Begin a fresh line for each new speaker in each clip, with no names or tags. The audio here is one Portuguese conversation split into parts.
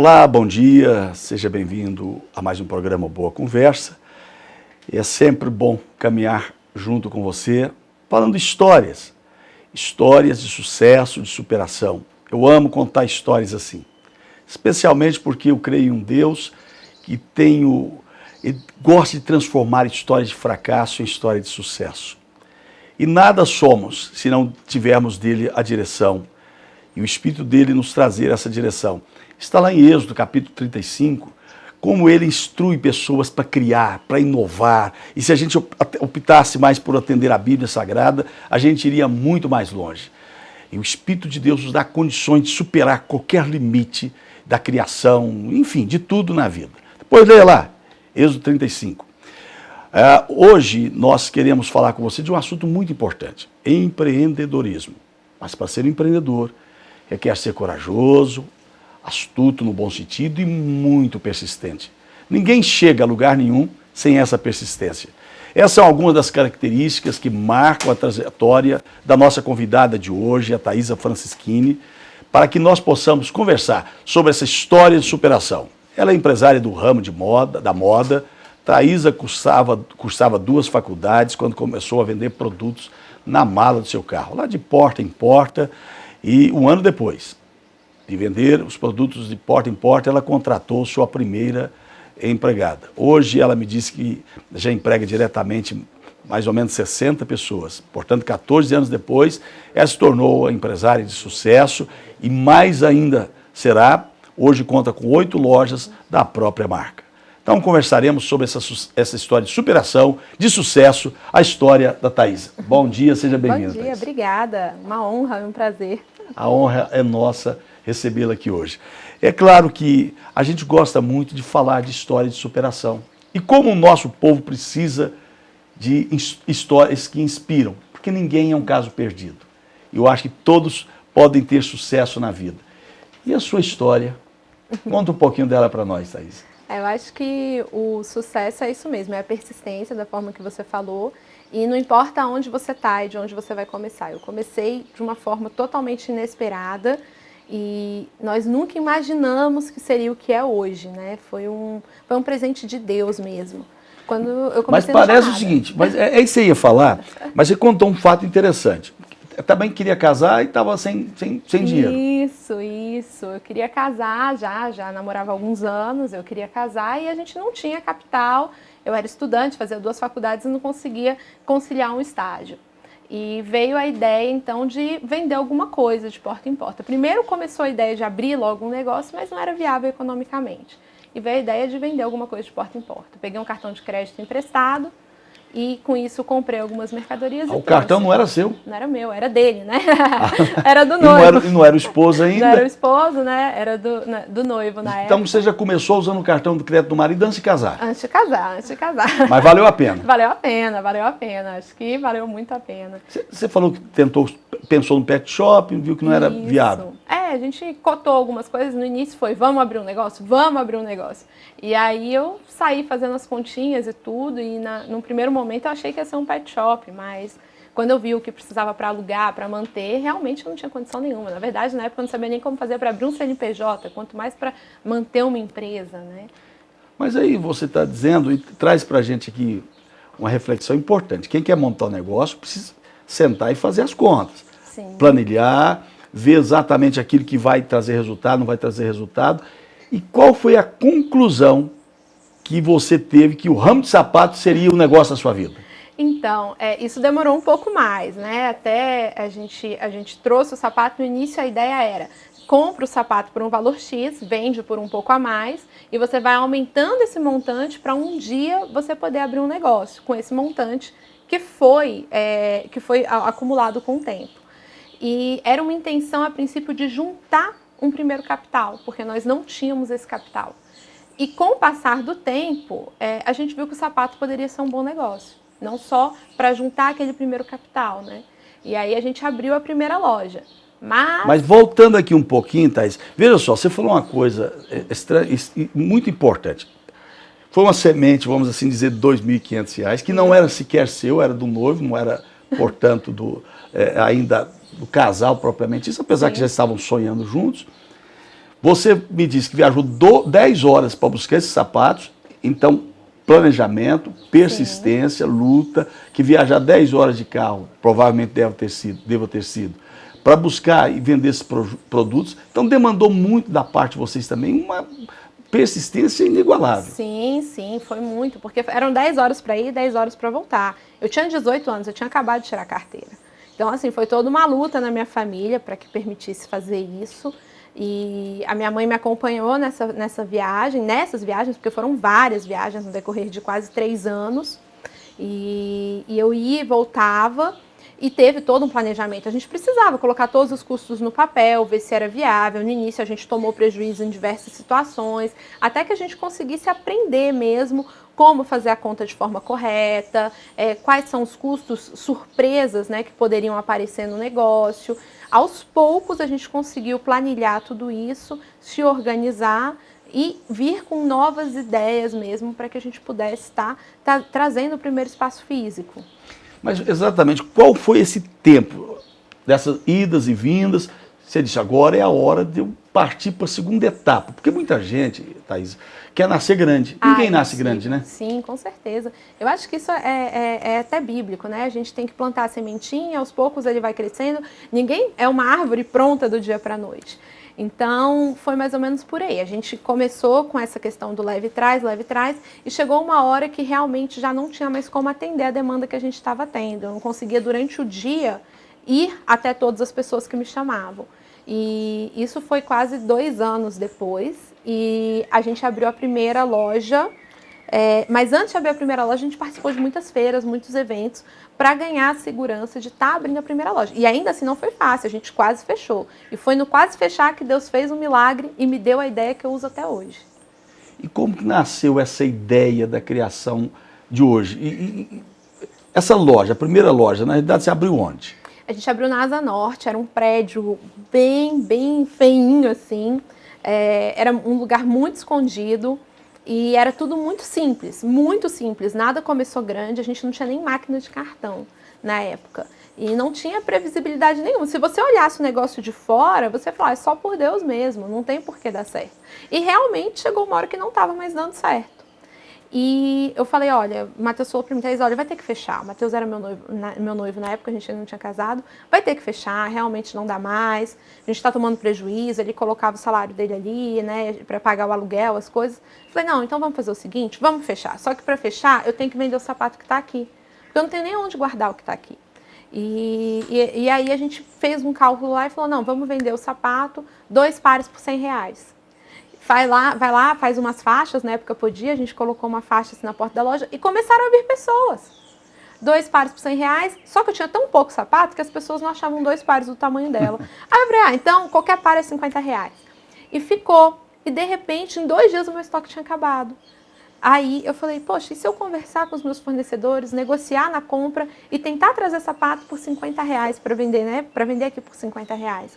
Olá, bom dia, seja bem-vindo a mais um programa Boa Conversa. É sempre bom caminhar junto com você, falando histórias de sucesso, de superação. Eu amo contar histórias assim, especialmente porque eu creio em um Deus que gosta de transformar histórias de fracasso em história de sucesso. E nada somos se não tivermos dele a direção e o Espírito dele nos trazer essa direção. Está lá em Êxodo, capítulo 35, como ele instrui pessoas para criar, para inovar. E se a gente optasse mais por atender a Bíblia Sagrada, a gente iria muito mais longe. E o Espírito de Deus nos dá condições de superar qualquer limite da criação, enfim, de tudo na vida. Depois leia lá, Êxodo 35. Hoje nós queremos falar com você de um assunto muito importante, empreendedorismo. Mas para ser um empreendedor, requer ser corajoso, astuto no bom sentido e muito persistente. Ninguém chega a lugar nenhum sem essa persistência. Essas são algumas das características que marcam a trajetória da nossa convidada de hoje, a Thaisa Francischini, para que nós possamos conversar sobre essa história de superação. Ela é empresária do ramo da moda. Thaisa cursava 2 faculdades quando começou a vender produtos na mala do seu carro, lá de porta em porta, e um ano depois de vender os produtos de porta em porta, ela contratou sua primeira empregada. Hoje ela me disse que já emprega diretamente mais ou menos 60 pessoas. Portanto, 14 anos depois, ela se tornou a empresária de sucesso e mais ainda será. Hoje conta com 8 lojas da própria marca. Então conversaremos sobre essa história de superação, de sucesso, a história da Thaisa. Bom dia, seja bem-vinda.
Bom dia,
Thaisa.
Obrigada. Uma honra, um prazer.
A honra é nossa recebê-la aqui hoje. É claro que a gente gosta muito de falar de história de superação. E como o nosso povo precisa de histórias que inspiram, porque ninguém é um caso perdido. Eu acho que todos podem ter sucesso na vida. E a sua história? Conta um pouquinho dela para nós, Thaisa.
Eu acho que o sucesso é isso mesmo, é a persistência, da forma que você falou, e não importa onde você está e de onde você vai começar. Eu comecei de uma forma totalmente inesperada e nós nunca imaginamos que seria o que é hoje, né? Foi um presente de Deus mesmo. Quando eu comecei.
Mas parece o seguinte, mas é isso que você ia falar, mas você contou um fato interessante. Eu também queria casar e estava sem dinheiro.
Isso. Eu queria casar, já namorava há alguns anos, eu queria casar e a gente não tinha capital. Eu era estudante, fazia 2 faculdades e não conseguia conciliar um estágio. E veio a ideia, então, de vender alguma coisa de porta em porta. Primeiro começou a ideia de abrir logo um negócio, mas não era viável economicamente. E veio a ideia de vender alguma coisa de porta em porta. Peguei um cartão de crédito emprestado e, com isso, comprei algumas mercadorias.
O cartão não era seu?
Não era meu, era dele, né? Era do noivo.
E não era o esposo ainda?
Não era o esposo, né? Era do noivo na época.
Então você já começou usando o cartão de crédito do marido antes de casar?
Antes de casar.
Mas valeu a pena?
Valeu a pena. Acho que valeu muito a pena.
Você falou que pensou no pet shop, viu que não era viável.
A gente cotou algumas coisas. No início foi, vamos abrir um negócio. E aí eu saí fazendo as continhas e tudo, e num primeiro momento eu achei que ia ser um pet shop, mas quando eu vi o que precisava para alugar, para manter, realmente não tinha condição nenhuma. Na verdade, na época eu não sabia nem como fazer para abrir um CNPJ, quanto mais para manter uma empresa, né?
Mas aí você está dizendo, e traz para a gente aqui uma reflexão importante. Quem quer montar um negócio precisa sentar e fazer as contas.
Sim.
Planilhar, ver exatamente aquilo que vai trazer resultado, não vai trazer resultado. E qual foi a conclusão que você teve que o ramo de sapato seria o negócio da sua vida?
Então, isso demorou um pouco mais, né? Até a gente trouxe o sapato. No início a ideia era, compra o sapato por um valor X, vende por um pouco a mais, e você vai aumentando esse montante para um dia você poder abrir um negócio com esse montante que foi acumulado com o tempo. E era uma intenção, a princípio, de juntar um primeiro capital, porque nós não tínhamos esse capital. E com o passar do tempo, a gente viu que o sapato poderia ser um bom negócio, não só para juntar aquele primeiro capital, né? E aí a gente abriu a primeira loja. Mas
voltando aqui um pouquinho, Thaís, veja só, você falou uma coisa muito importante. Foi uma semente, vamos assim dizer, de R$2.500, que não era sequer seu, era do noivo, não era, portanto, ainda do casal propriamente isso, apesar que já estavam sonhando juntos. Você me disse que viajou 10 horas para buscar esses sapatos, então planejamento, persistência, sim, luta, que viajar 10 horas de carro, provavelmente deva ter sido, para buscar e vender esses produtos. Então demandou muito da parte de vocês também, uma persistência inigualável.
Sim, sim, foi muito, porque eram 10 horas para ir e 10 horas para voltar. Eu tinha 18 anos, eu tinha acabado de tirar a carteira. Então, assim, foi toda uma luta na minha família para que permitisse fazer isso. E a minha mãe me acompanhou nessas viagens, porque foram várias viagens no decorrer de quase 3 anos. E eu ia e voltava. E teve todo um planejamento. A gente precisava colocar todos os custos no papel, ver se era viável. No início a gente tomou prejuízo em diversas situações, até que a gente conseguisse aprender mesmo como fazer a conta de forma correta, quais são os custos surpresas, né, que poderiam aparecer no negócio. Aos poucos a gente conseguiu planilhar tudo isso, se organizar e vir com novas ideias mesmo para que a gente pudesse estar trazendo o primeiro espaço físico.
Mas exatamente, qual foi esse tempo dessas idas e vindas? Você disse, agora é a hora de eu partir para a segunda etapa. Porque muita gente, Thaís, quer nascer grande. Ninguém nasce grande, né?
Sim, com certeza. Eu acho que isso é até bíblico, né? A gente tem que plantar a sementinha, aos poucos ele vai crescendo. Ninguém é uma árvore pronta do dia para a noite. Então, foi mais ou menos por aí. A gente começou com essa questão do leve e traz, e chegou uma hora que realmente já não tinha mais como atender a demanda que a gente estava tendo. Eu não conseguia, durante o dia, ir até todas as pessoas que me chamavam. E isso foi quase 2 anos depois, e a gente abriu a primeira loja. Mas antes de abrir a primeira loja, a gente participou de muitas feiras, muitos eventos, para ganhar a segurança de estar abrindo a primeira loja. E ainda assim não foi fácil, a gente quase fechou. E foi no quase fechar que Deus fez um milagre e me deu a ideia que eu uso até hoje.
E como que nasceu essa ideia da criação de hoje? E essa loja, a primeira loja, na realidade você abriu onde?
A gente abriu na Asa Norte, era um prédio bem feinho assim, era um lugar muito escondido. E era tudo muito simples, nada começou grande, a gente não tinha nem máquina de cartão na época. E não tinha previsibilidade nenhuma. Se você olhasse o negócio de fora, você ia falar, é só por Deus mesmo, não tem por que dar certo. E realmente chegou uma hora que não estava mais dando certo. E eu falei, olha, o Matheus falou para mim, olha, vai ter que fechar. O Matheus era meu noivo na época, a gente ainda não tinha casado. Vai ter que fechar, realmente não dá mais. A gente está tomando prejuízo, ele colocava o salário dele ali, né, para pagar o aluguel, as coisas. Eu falei, não, então vamos fazer o seguinte, vamos fechar. Só que para fechar, eu tenho que vender o sapato que está aqui. Porque eu não tenho nem onde guardar o que está aqui. E aí a gente fez um cálculo lá e falou, não, vamos vender o sapato, 2 pares por R$100. Vai lá, faz umas faixas, na época podia, a gente colocou uma faixa assim na porta da loja e começaram a vir pessoas. 2 pares por R$100, só que eu tinha tão pouco sapato que as pessoas não achavam 2 pares do tamanho dela. Aí eu falei, então qualquer par é R$50. E ficou. E de repente, em 2 dias o meu estoque tinha acabado. Aí eu falei, poxa, e se eu conversar com os meus fornecedores, negociar na compra e tentar trazer sapato por R$50 para vender, né? Para vender aqui por R$50.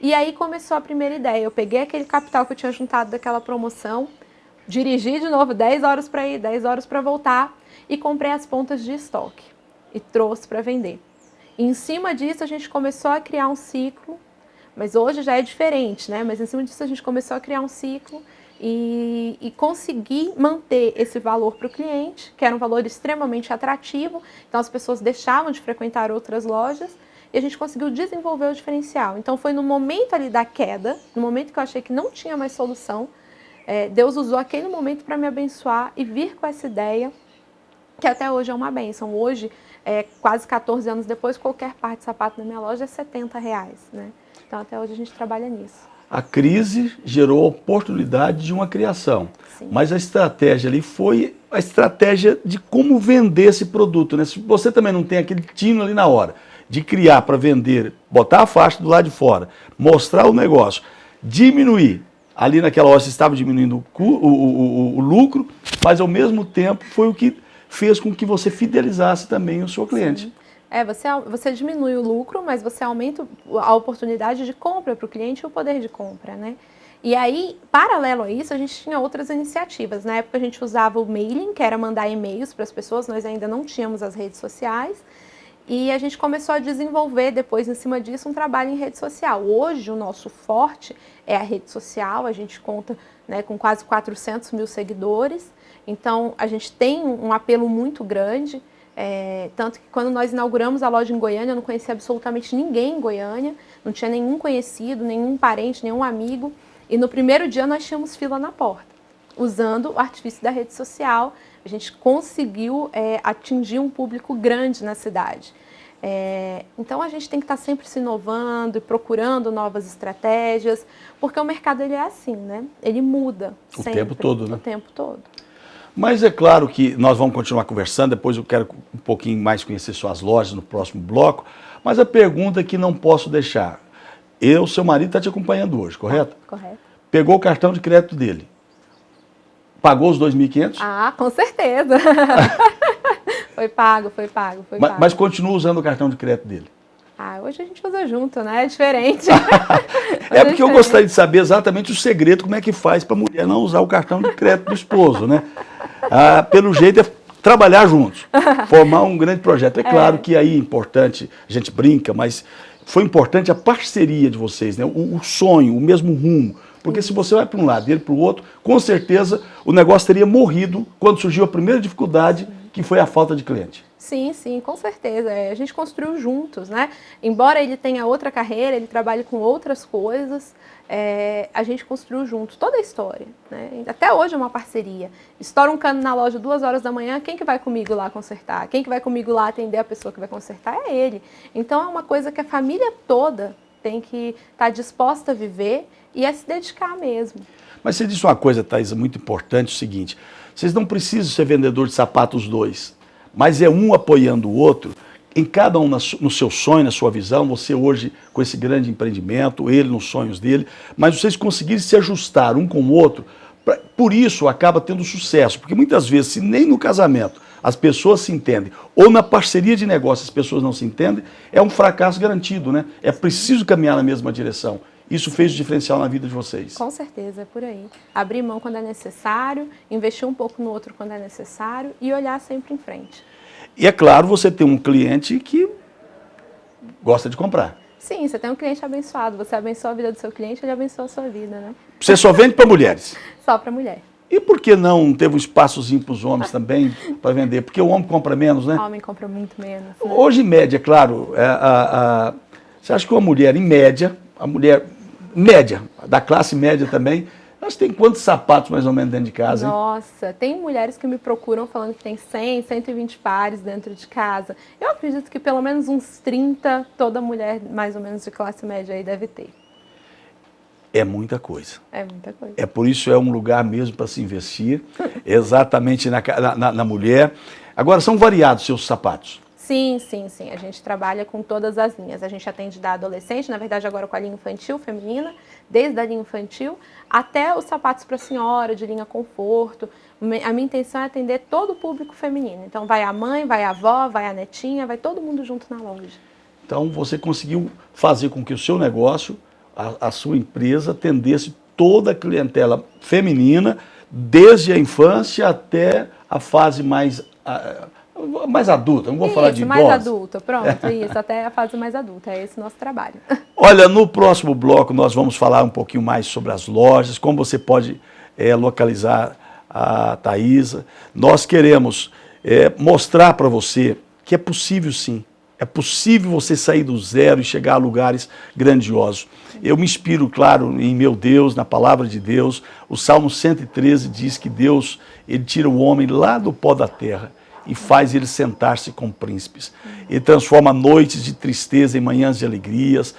E aí começou a primeira ideia. Eu peguei aquele capital que eu tinha juntado daquela promoção, dirigi de novo 10 horas para ir, 10 horas para voltar e comprei as pontas de estoque e trouxe para vender. E em cima disso a gente começou a criar um ciclo, mas hoje já é diferente, né? Mas em cima disso a gente começou a criar um ciclo e conseguir manter esse valor para o cliente, que era um valor extremamente atrativo. Então as pessoas deixavam de frequentar outras lojas. E a gente conseguiu desenvolver o diferencial. Então foi no momento ali da queda, no momento que eu achei que não tinha mais solução, Deus usou aquele momento para me abençoar e vir com essa ideia, que até hoje é uma bênção. Hoje, quase 14 anos depois, qualquer par de sapato na minha loja é R$70, né? Então até hoje a gente trabalha nisso.
A crise gerou a oportunidade de uma criação.
Sim.
Mas a estratégia ali foi a estratégia de como vender esse produto, né? Se você também não tem aquele tino ali na hora de criar para vender, botar a faixa do lado de fora, mostrar o negócio, diminuir. Ali naquela hora você estava diminuindo o lucro, mas ao mesmo tempo foi o que fez com que você fidelizasse também o seu cliente.
Sim. Você diminui o lucro, mas você aumenta a oportunidade de compra para o cliente e o poder de compra, né? E aí, paralelo a isso, a gente tinha outras iniciativas. Na época a gente usava o mailing, que era mandar e-mails para as pessoas, nós ainda não tínhamos as redes sociais. E a gente começou a desenvolver, depois, em cima disso, um trabalho em rede social. Hoje, o nosso forte é a rede social, a gente conta, né, com quase 400 mil seguidores. Então, a gente tem um apelo muito grande, tanto que quando nós inauguramos a loja em Goiânia, eu não conhecia absolutamente ninguém em Goiânia, não tinha nenhum conhecido, nenhum parente, nenhum amigo. E no primeiro dia nós tínhamos fila na porta. Usando o artifício da rede social, a gente conseguiu atingir um público grande na cidade. Então a gente tem que estar sempre se inovando e procurando novas estratégias, porque o mercado ele é assim, né? Ele muda sempre,
o tempo todo, né?
O tempo todo.
Mas é claro que nós vamos continuar conversando, depois eu quero um pouquinho mais conhecer suas lojas no próximo bloco, mas a pergunta que não posso deixar, seu marido está te acompanhando hoje, correto?
Correto.
Pegou o cartão de crédito dele, pagou os 2.500?
Ah, com certeza. Foi pago.
Mas continua usando o cartão de crédito dele?
Ah, hoje a gente usa junto, né? É diferente.
É porque eu gostaria de saber exatamente o segredo, como é que faz para a mulher não usar o cartão de crédito do esposo, né? Pelo jeito é trabalhar juntos, formar um grande projeto. É claro que aí é importante, a gente brinca, mas foi importante a parceria de vocês, né? O sonho, o mesmo rumo. Porque se você vai para um lado e ele para o outro, com certeza o negócio teria morrido quando surgiu a primeira dificuldade, que foi a falta de cliente.
Sim, com certeza. A gente construiu juntos, né? Embora ele tenha outra carreira, ele trabalhe com outras coisas, a gente construiu junto toda a história, né? Até hoje é uma parceria. Estoura um cano na loja 2 horas da manhã, quem que vai comigo lá consertar? Quem que vai comigo lá atender a pessoa que vai consertar? É ele. Então é uma coisa que a família toda tem que estar disposta a viver e a se dedicar mesmo.
Mas você disse uma coisa, Thaís, muito importante, o seguinte, vocês não precisam ser vendedor de sapatos dois, mas é um apoiando o outro, em cada um no seu sonho, na sua visão, você hoje com esse grande empreendimento, ele nos sonhos dele, mas vocês conseguirem se ajustar um com o outro, por isso acaba tendo sucesso, porque muitas vezes, se nem no casamento as pessoas se entendem, ou na parceria de negócio as pessoas não se entendem, é um fracasso garantido, né? É preciso caminhar na mesma direção. Isso fez o diferencial na vida de vocês.
Com certeza, é por aí. Abrir mão quando é necessário, investir um pouco no outro quando é necessário e olhar sempre em frente.
E é claro, você tem um cliente que gosta de comprar.
Sim, você tem um cliente abençoado. Você abençoa a vida do seu cliente, ele abençoa a sua vida, né?
Você só vende para mulheres?
Só para mulher.
E por que não teve um espaçozinho para os homens também para vender? Porque o homem compra menos, né?
O homem compra muito menos. Né?
Hoje, em média, claro, você acha que uma mulher, em média, a mulher média, da classe média também, elas têm quantos sapatos mais ou menos dentro de casa, hein?
Nossa, tem mulheres que me procuram falando que tem 100, 120 pares dentro de casa. Eu acredito que pelo menos uns 30, toda mulher mais ou menos de classe média aí deve ter.
É muita coisa.
É muita coisa.
É por isso é um lugar mesmo para se investir, exatamente na mulher. Agora, são variados seus sapatos?
Sim. A gente trabalha com todas as linhas. A gente atende da adolescente, na verdade agora com a linha infantil, feminina, desde a linha infantil até os sapatos para senhora, de linha conforto. A minha intenção é atender todo o público feminino. Então vai a mãe, vai a avó, vai a netinha, vai todo mundo junto na loja. Então
você conseguiu fazer com que o seu negócio, a sua empresa, atendesse toda a clientela feminina, desde a infância até a fase mais adulta, não vou falar de idosa.
Mais adulta, pronto, isso, até a fase mais adulta, é esse o nosso trabalho.
Olha, no próximo bloco nós vamos falar um pouquinho mais sobre as lojas, como você pode localizar a Thaísa. Nós queremos mostrar para você que é possível sim, é possível você sair do zero e chegar a lugares grandiosos. Eu me inspiro, claro, em meu Deus, na palavra de Deus. O Salmo 113 diz que Deus, ele tira o homem lá do pó da terra e faz ele sentar-se com príncipes. Ele transforma noites de tristeza em manhãs de alegrias,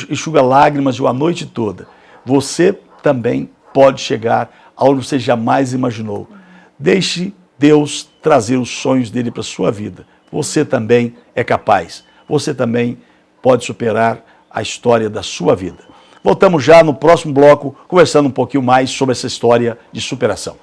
enxuga lágrimas de uma noite toda. Você também pode chegar aonde você jamais imaginou. Deixe Deus trazer os sonhos dele para a sua vida. Você também é capaz. Você também pode superar a história da sua vida. Voltamos já no próximo bloco, conversando um pouquinho mais sobre essa história de superação.